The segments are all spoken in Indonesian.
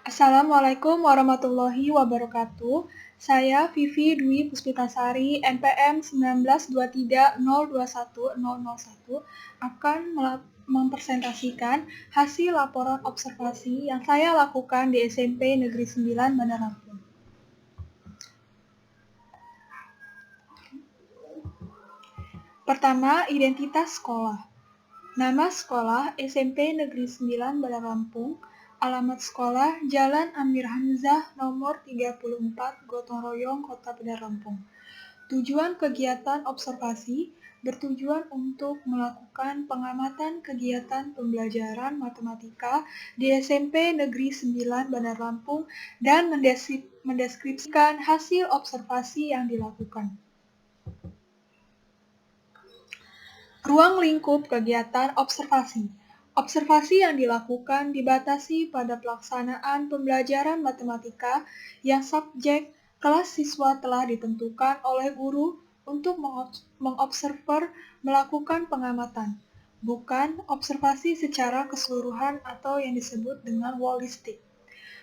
Assalamualaikum warahmatullahi wabarakatuh. Saya Vivi Dwi Puspitasari, NPM 19230210001 akan mempresentasikan hasil laporan observasi yang saya lakukan di SMP Negeri 9 Bandar Lampung. Pertama, identitas sekolah. Nama sekolah SMP Negeri 9 Bandar Lampung. Alamat sekolah Jalan Amir Hamzah nomor 34 Gotong Royong, Kota Bandar Lampung. Tujuan kegiatan observasi bertujuan untuk melakukan pengamatan kegiatan pembelajaran matematika di SMP Negeri 9 Bandar Lampung dan mendeskripsikan hasil observasi yang dilakukan. Ruang lingkup kegiatan observasi. Observasi yang dilakukan dibatasi pada pelaksanaan pembelajaran matematika yang subjek kelas siswa telah ditentukan oleh guru untuk mengobserver melakukan pengamatan, bukan observasi secara keseluruhan atau yang disebut dengan holistik.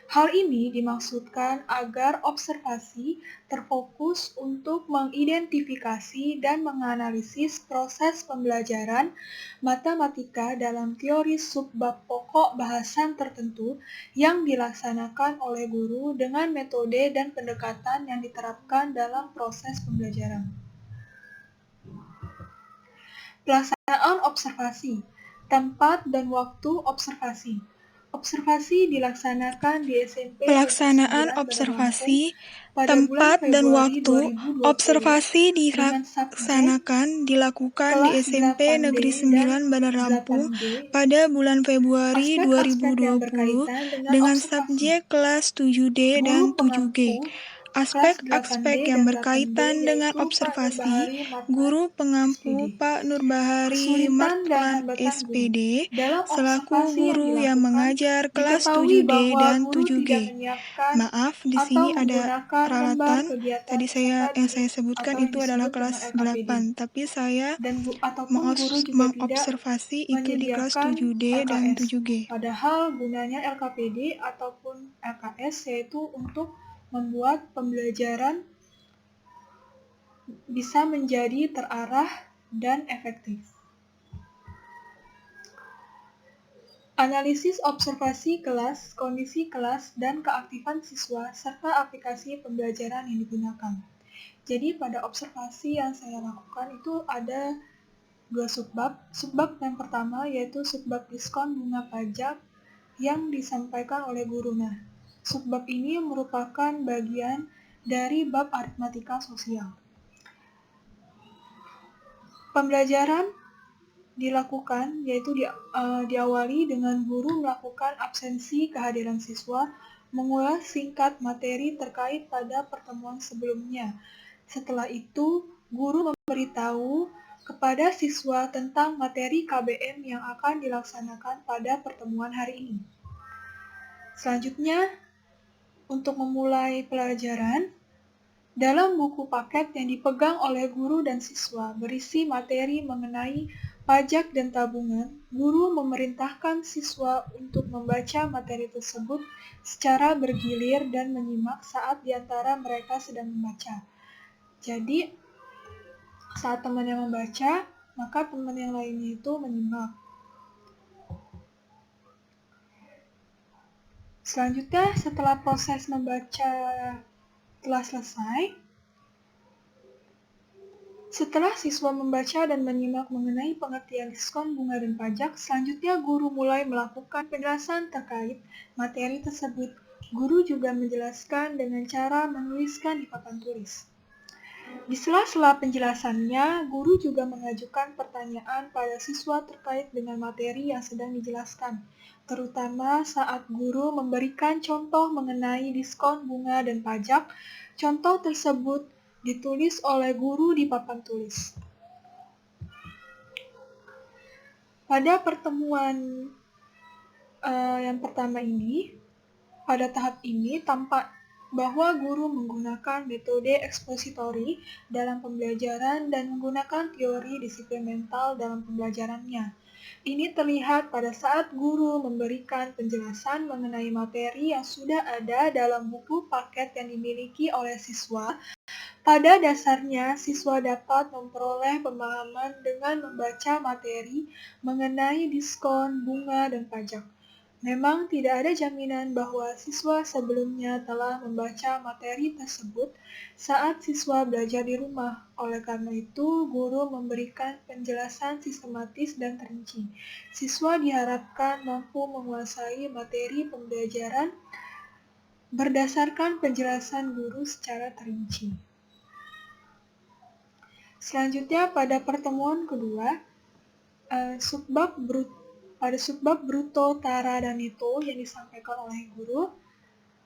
Hal ini dimaksudkan agar observasi terfokus untuk mengidentifikasi dan menganalisis proses pembelajaran matematika dalam teori subbab pokok bahasan tertentu yang dilaksanakan oleh guru dengan metode dan pendekatan yang diterapkan dalam proses pembelajaran. Pelaksanaan observasi, tempat dan waktu observasi. Observasi dilaksanakan di SMP Pelaksanaan observasi, tempat dan waktu observasi dilakukan di SMP Negeri 9 Bandar Lampung pada bulan Februari 2020 dengan subjek kelas 7D dan 7G. Aspek-aspek yang berkaitan dengan observasi, guru pengampu Pak Nurbahari Martwan SPD selaku guru yang mengajar kelas 7D dan 7G. Maaf, di sini ada peralatan. Tadi yang saya sebutkan itu adalah kelas 8, tapi saya mengobservasi itu di kelas 7D dan 7G. Padahal gunanya LKPD ataupun LKS yaitu untuk membuat pembelajaran bisa menjadi terarah dan efektif. Analisis observasi kelas, kondisi kelas, dan keaktifan siswa, serta aplikasi pembelajaran yang digunakan. Jadi pada observasi yang saya lakukan itu ada 2 subbab. Subbab yang pertama yaitu subbab diskon bunga pajak yang disampaikan oleh guru. Nah, subbab ini merupakan bagian dari bab aritmatika sosial. Pembelajaran dilakukan yaitu diawali dengan guru melakukan absensi kehadiran siswa, mengulas singkat materi terkait pada pertemuan sebelumnya. Setelah itu, guru memberitahu kepada siswa tentang materi KBM yang akan dilaksanakan pada pertemuan hari ini. Selanjutnya, untuk memulai pelajaran, dalam buku paket yang dipegang oleh guru dan siswa berisi materi mengenai pajak dan tabungan, guru memerintahkan siswa untuk membaca materi tersebut secara bergilir dan menyimak saat di antara mereka sedang membaca. Jadi, saat teman yang membaca, maka teman yang lainnya itu menyimak. Selanjutnya, setelah proses membaca telah selesai, setelah siswa membaca dan menyimak mengenai pengertian diskon bunga dan pajak, selanjutnya guru mulai melakukan penjelasan terkait materi tersebut. Guru juga menjelaskan dengan cara menuliskan di papan tulis. Di sela-sela penjelasannya, guru juga mengajukan pertanyaan pada siswa terkait dengan materi yang sedang dijelaskan, terutama saat guru memberikan contoh mengenai diskon bunga dan pajak. Contoh tersebut ditulis oleh guru di papan tulis. Pada pertemuan yang pertama ini, pada tahap ini tampak bahwa guru menggunakan metode ekspositori dalam pembelajaran dan menggunakan teori disiplin mental dalam pembelajarannya. Ini terlihat pada saat guru memberikan penjelasan mengenai materi yang sudah ada dalam buku paket yang dimiliki oleh siswa. Pada dasarnya, siswa dapat memperoleh pemahaman dengan membaca materi mengenai diskon, bunga, dan pajak. Memang tidak ada jaminan bahwa siswa sebelumnya telah membaca materi tersebut saat siswa belajar di rumah. Oleh karena itu, guru memberikan penjelasan sistematis dan terinci. Siswa diharapkan mampu menguasai materi pembelajaran berdasarkan penjelasan guru secara terinci. Selanjutnya, pada pertemuan kedua, pada subbab bruto, tara, dan neto yang disampaikan oleh guru,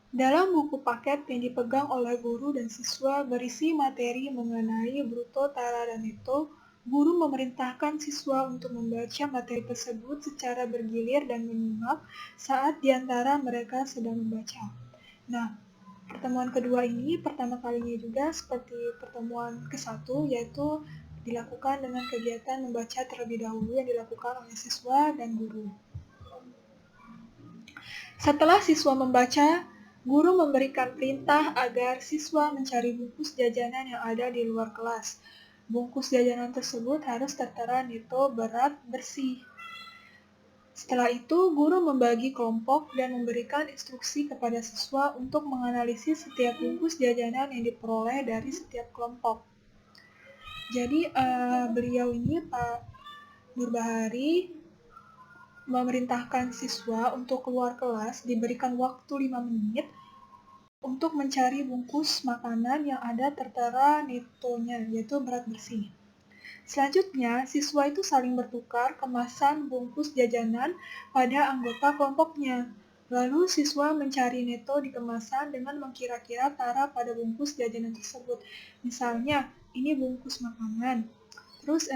dalam buku paket yang dipegang oleh guru dan siswa berisi materi mengenai bruto, tara, dan neto, guru memerintahkan siswa untuk membaca materi tersebut secara bergilir dan menyimak saat di antara mereka sedang membaca. Nah, pertemuan kedua ini pertama kalinya juga seperti pertemuan ke-1, yaitu dilakukan dengan kegiatan membaca terlebih dahulu yang dilakukan oleh siswa dan guru. Setelah siswa membaca, guru memberikan perintah agar siswa mencari bungkus jajanan yang ada di luar kelas. Bungkus jajanan tersebut harus tertera neto, berat, bersih. Setelah itu, guru membagi kelompok dan memberikan instruksi kepada siswa untuk menganalisis setiap bungkus jajanan yang diperoleh dari setiap kelompok. Jadi, beliau ini, Pak Nurbahari, memerintahkan siswa untuk keluar kelas, diberikan waktu 5 menit untuk mencari bungkus makanan yang ada tertera netonya, yaitu berat bersih. Selanjutnya, siswa itu saling bertukar kemasan bungkus jajanan pada anggota kelompoknya. Lalu siswa mencari neto di kemasan dengan mengkira-kira tara pada bungkus jajanan tersebut. Misalnya, ini bungkus makanan. Terus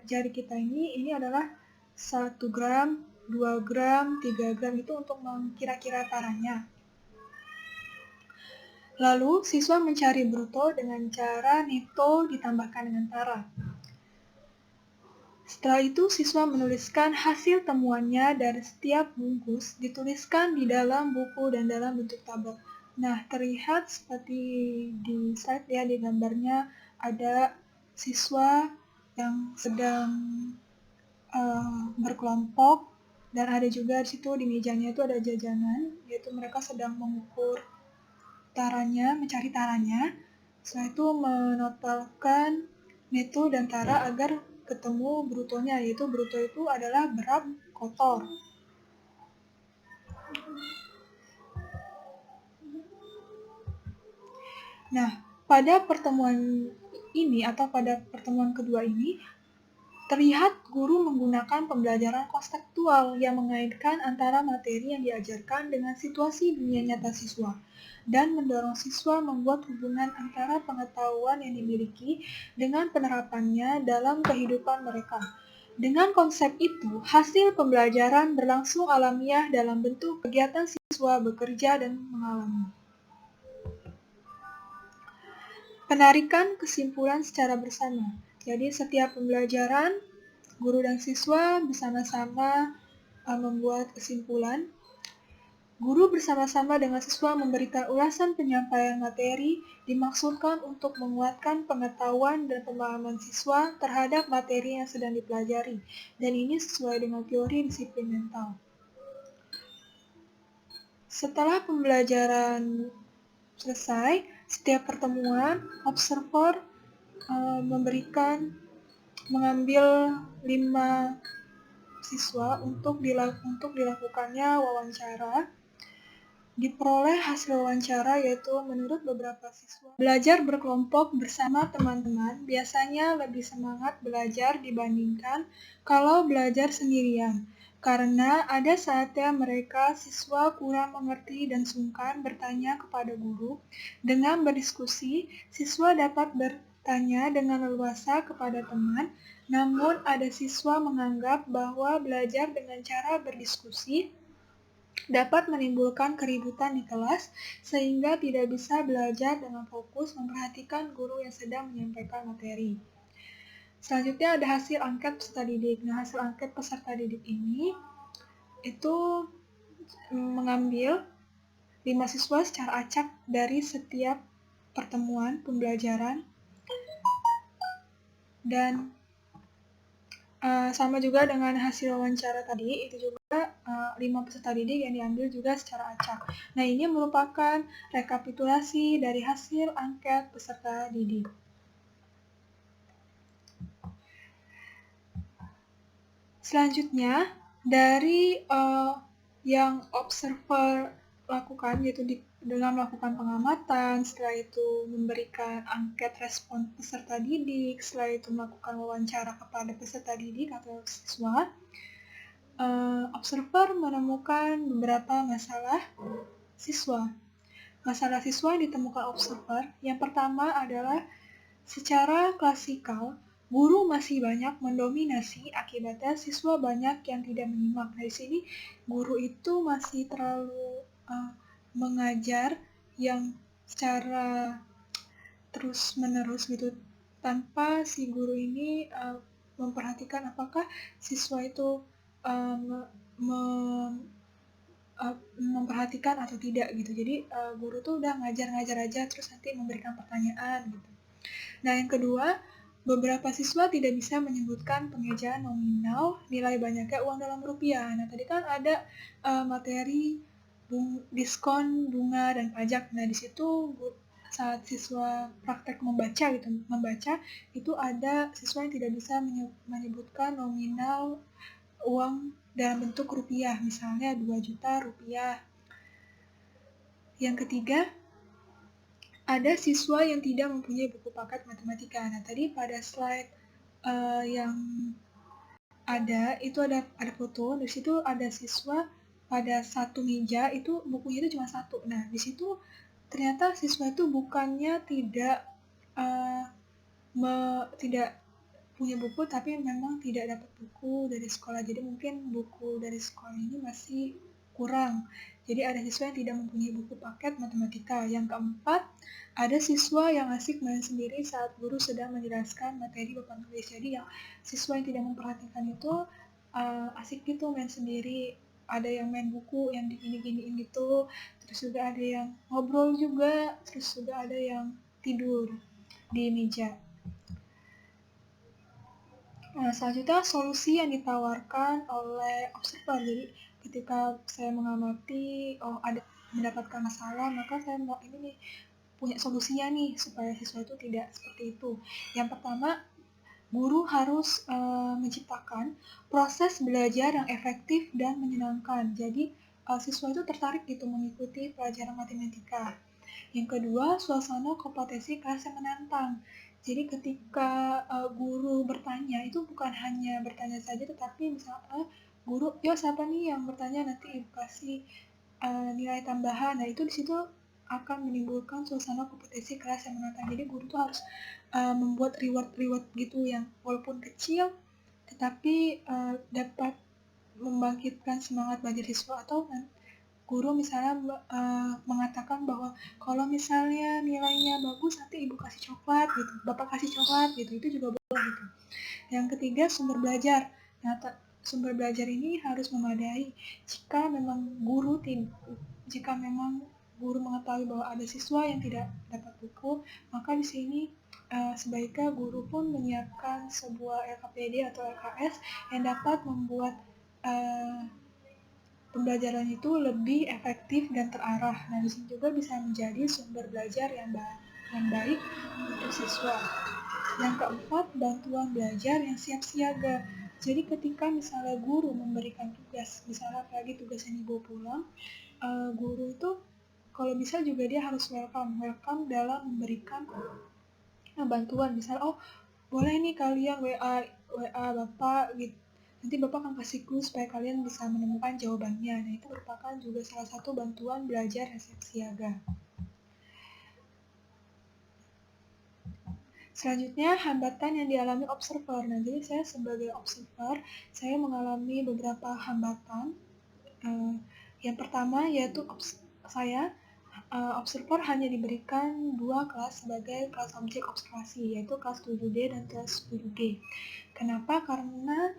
jari kita ini adalah 1 gram, 2 gram, 3 gram itu untuk mengkira-kira taranya. Lalu siswa mencari bruto dengan cara neto ditambahkan dengan tara. Setelah itu, siswa menuliskan hasil temuannya dari setiap bungkus, dituliskan di dalam buku dan dalam bentuk tabel. Nah, terlihat seperti di slide ya, di gambarnya ada siswa yang sedang berkelompok, dan ada juga di situ di mejanya itu ada jajanan, yaitu mereka sedang mengukur taranya, mencari taranya. Setelah itu menotalkan neto dan tara agar ketemu brutonya, yaitu bruto itu adalah berat kotor. Nah, pada pertemuan ini atau pada pertemuan kedua ini, terlihat guru menggunakan pembelajaran konseptual yang mengaitkan antara materi yang diajarkan dengan situasi dunia nyata siswa dan mendorong siswa membuat hubungan antara pengetahuan yang dimiliki dengan penerapannya dalam kehidupan mereka. Dengan konsep itu, hasil pembelajaran berlangsung alamiah dalam bentuk kegiatan siswa bekerja dan mengalami. Penarikan kesimpulan secara bersama. Jadi setiap pembelajaran, guru dan siswa bersama-sama membuat kesimpulan. Guru bersama-sama dengan siswa memberikan ulasan penyampaian materi dimaksudkan untuk menguatkan pengetahuan dan pemahaman siswa terhadap materi yang sedang dipelajari, dan ini sesuai dengan teori disiplin mental. Setelah pembelajaran selesai, setiap pertemuan, observer mengambil 5 siswa untuk dilakukannya wawancara. Diperoleh hasil wawancara yaitu menurut beberapa siswa, belajar berkelompok bersama teman-teman biasanya lebih semangat belajar dibandingkan kalau belajar sendirian. Karena ada saatnya mereka siswa kurang mengerti dan sungkan bertanya kepada guru. Dengan berdiskusi, siswa dapat bertanya dengan leluasa kepada teman, namun ada siswa menganggap bahwa belajar dengan cara berdiskusi dapat menimbulkan keributan di kelas sehingga tidak bisa belajar dengan fokus memperhatikan guru yang sedang menyampaikan materi. Selanjutnya ada hasil angket peserta didik. Nah, hasil angket peserta didik ini itu mengambil 5 siswa secara acak dari setiap pertemuan pembelajaran dan sama juga dengan hasil wawancara tadi, itu juga 5 peserta didik yang diambil juga secara acak. Nah, ini merupakan rekapitulasi dari hasil angket peserta didik. Selanjutnya, dari yang observer lakukan, yaitu dengan melakukan pengamatan, setelah itu memberikan angket respon peserta didik, setelah itu melakukan wawancara kepada peserta didik atau siswa, observer menemukan beberapa masalah siswa. Masalah siswa yang ditemukan observer, yang pertama adalah secara klasikal, guru masih banyak mendominasi, akibatnya siswa banyak yang tidak menyimak. Dari sini, guru itu masih terlalu mengajar yang secara terus-menerus gitu, tanpa si guru ini memperhatikan apakah siswa itu memperhatikan atau tidak gitu. Jadi guru tuh udah ngajar-ngajar aja terus nanti memberikan pertanyaan gitu. Nah, yang kedua, beberapa siswa tidak bisa menyebutkan pengejaan nominal nilai banyaknya uang dalam rupiah. Nah, tadi kan ada materi diskon bunga dan pajak. Nah, di situ saat siswa praktek membaca itu ada siswa yang tidak bisa menyebutkan nominal uang dalam bentuk rupiah, misalnya 2 juta rupiah. Yang ketiga, ada siswa yang tidak mempunyai buku paket matematika. Nah, tadi pada slide yang ada, itu ada foto, di situ ada siswa pada satu meja, itu bukunya itu cuma satu. Nah, di situ ternyata siswa itu bukannya tidak punya buku, tapi memang tidak dapat buku dari sekolah. Jadi mungkin buku dari sekolah ini masih kurang. Jadi ada siswa yang tidak mempunyai buku paket matematika. Yang keempat, ada siswa yang asik main sendiri saat guru sedang menjelaskan materi papan tulis. Jadi yang siswa yang tidak memperhatikan itu asik gitu main sendiri. Ada yang main buku yang digini-giniin gitu. Terus juga ada yang ngobrol juga. Terus juga ada yang tidur di meja. Nah, selanjutnya solusi yang ditawarkan oleh observer. Jadi ketika saya mengamati, ada mendapatkan masalah, maka saya mau ini nih punya solusinya nih supaya siswa itu tidak seperti itu. Yang pertama, guru harus menciptakan proses belajar yang efektif dan menyenangkan. Jadi siswa itu tertarik gitu mengikuti pelajaran matematika. Yang kedua, suasana kompetensi kelas yang menantang. Jadi ketika guru bertanya, itu bukan hanya bertanya saja, tetapi misalnya guru, yuk siapa nih yang bertanya, nanti ibu kasih nilai tambahan. Nah, itu di situ akan menimbulkan suasana kompetensi kelas yang menantang. Jadi guru tuh harus membuat reward gitu yang walaupun kecil, tetapi dapat membangkitkan semangat belajar siswa. Atau guru misalnya mengatakan bahwa kalau misalnya nilainya bagus nanti ibu kasih coklat gitu, bapak kasih coklat gitu, itu juga boleh gitu. Yang ketiga, sumber belajar. Nah, sumber belajar ini harus memadai. Jika memang guru mengetahui bahwa ada siswa yang tidak dapat buku, maka di sini sebaiknya guru pun menyiapkan sebuah LKPD atau LKS yang dapat membuat pembelajaran itu lebih efektif dan terarah. Nah, di sini juga bisa menjadi sumber belajar yang baik untuk siswa. Yang keempat, bantuan belajar yang siap siaga. Jadi ketika misalnya guru memberikan tugas, misalnya apalagi tugas yang dibawa pulang, guru itu kalau bisa juga dia harus welcome dalam memberikan bantuan. Misalnya, boleh nih kalian WA Bapak gitu. Nanti Bapak akan kasih clue supaya kalian bisa menemukan jawabannya. Nah, itu merupakan juga salah satu bantuan belajar siap siaga. Selanjutnya, hambatan yang dialami observer. Nah, jadi saya sebagai observer, saya mengalami beberapa hambatan. Yang pertama yaitu saya observer hanya diberikan 2 kelas sebagai kelas objek observasi, yaitu kelas 7D dan kelas 7G. Kenapa? Karena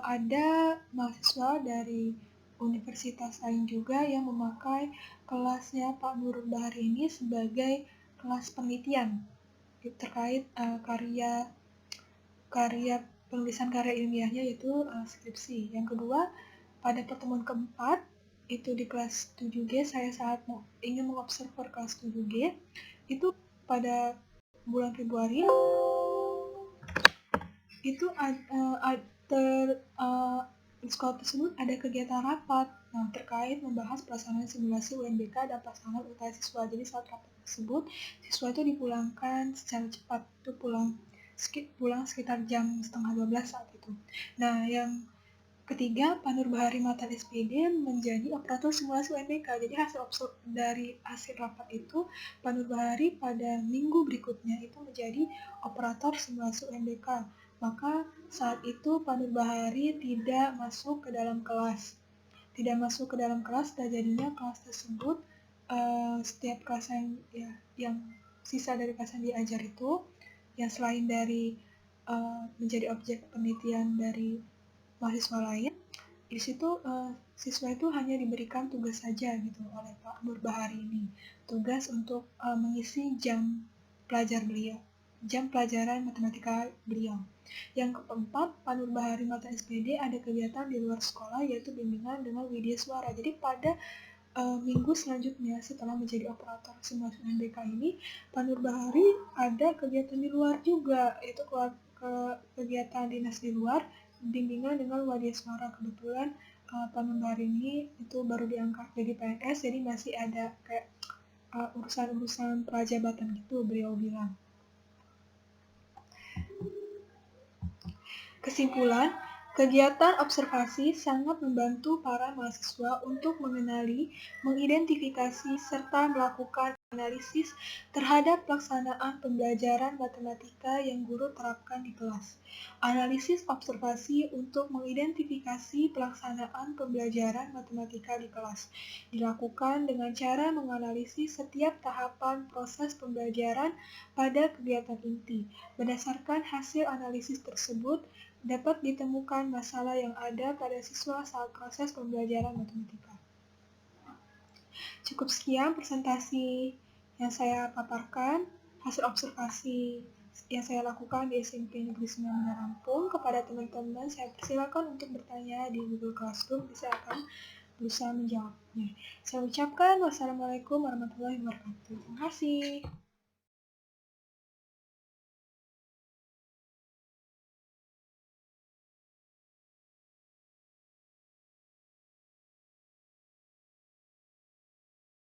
ada mahasiswa dari universitas lain juga yang memakai kelasnya Pak Nur Bahari ini sebagai kelas penelitian terkait penulisan karya ilmiahnya, yaitu skripsi. Yang kedua, pada pertemuan keempat, itu di kelas 7G, saya sangat ingin mengobserver kelas 7G. Itu pada bulan Februari, itu di sekolah tersebut ada kegiatan rapat terkait membahas pelaksanaan simulasi UNBK dan pelaksanaan UTS siswa. Jadi saat rapat tersebut, siswa itu dipulangkan secara cepat, itu pulang sekitar jam 11:30 saat itu. Nah, yang ketiga, Pak Nur Bahari Matan SPD menjadi operator simulasi UNBK. Jadi dari hasil rapat itu, Pak Nur Bahari pada minggu berikutnya itu menjadi operator simulasi UNBK. Maka saat itu Pak Nur Bahari tidak masuk ke dalam kelas. Dan jadinya kelas tersebut setiap kelas yang sisa dari kelas yang diajar itu, yang selain dari menjadi objek penelitian dari mahasiswa lain, di situ siswa itu hanya diberikan tugas saja gitu oleh Pak Nur Bahari ini, tugas untuk mengisi jam pelajaran matematika beliau. Yang keempat, Pak Nur Bahari Mata SPD ada kegiatan di luar sekolah, yaitu bimbingan dengan Widya Suara. Jadi pada minggu selanjutnya setelah menjadi operator simulasi UNBK ini, Pak Nur Bahari ada kegiatan di luar juga, yaitu kegiatan dinas di luar, bimbingan dengan Widya Suara. Kebetulan Pak Nur Bahari ini itu baru diangkat jadi PNS, jadi masih ada kayak urusan-urusan prajabatan gitu, beliau bilang. Kesimpulan, kegiatan observasi sangat membantu para mahasiswa untuk mengenali, mengidentifikasi, serta melakukan analisis terhadap pelaksanaan pembelajaran matematika yang guru terapkan di kelas. Analisis observasi untuk mengidentifikasi pelaksanaan pembelajaran matematika di kelas dilakukan dengan cara menganalisis setiap tahapan proses pembelajaran pada kegiatan inti. Berdasarkan hasil analisis tersebut, dapat ditemukan masalah yang ada pada siswa saat proses pembelajaran matematika. Cukup sekian presentasi yang saya paparkan, hasil observasi yang saya lakukan di SMP Negeri 9 Bandar Lampung. Kepada teman-teman, saya persilakan untuk bertanya di Google Classroom, saya akan berusaha menjawabnya. Saya ucapkan wassalamualaikum warahmatullahi wabarakatuh. Terima kasih.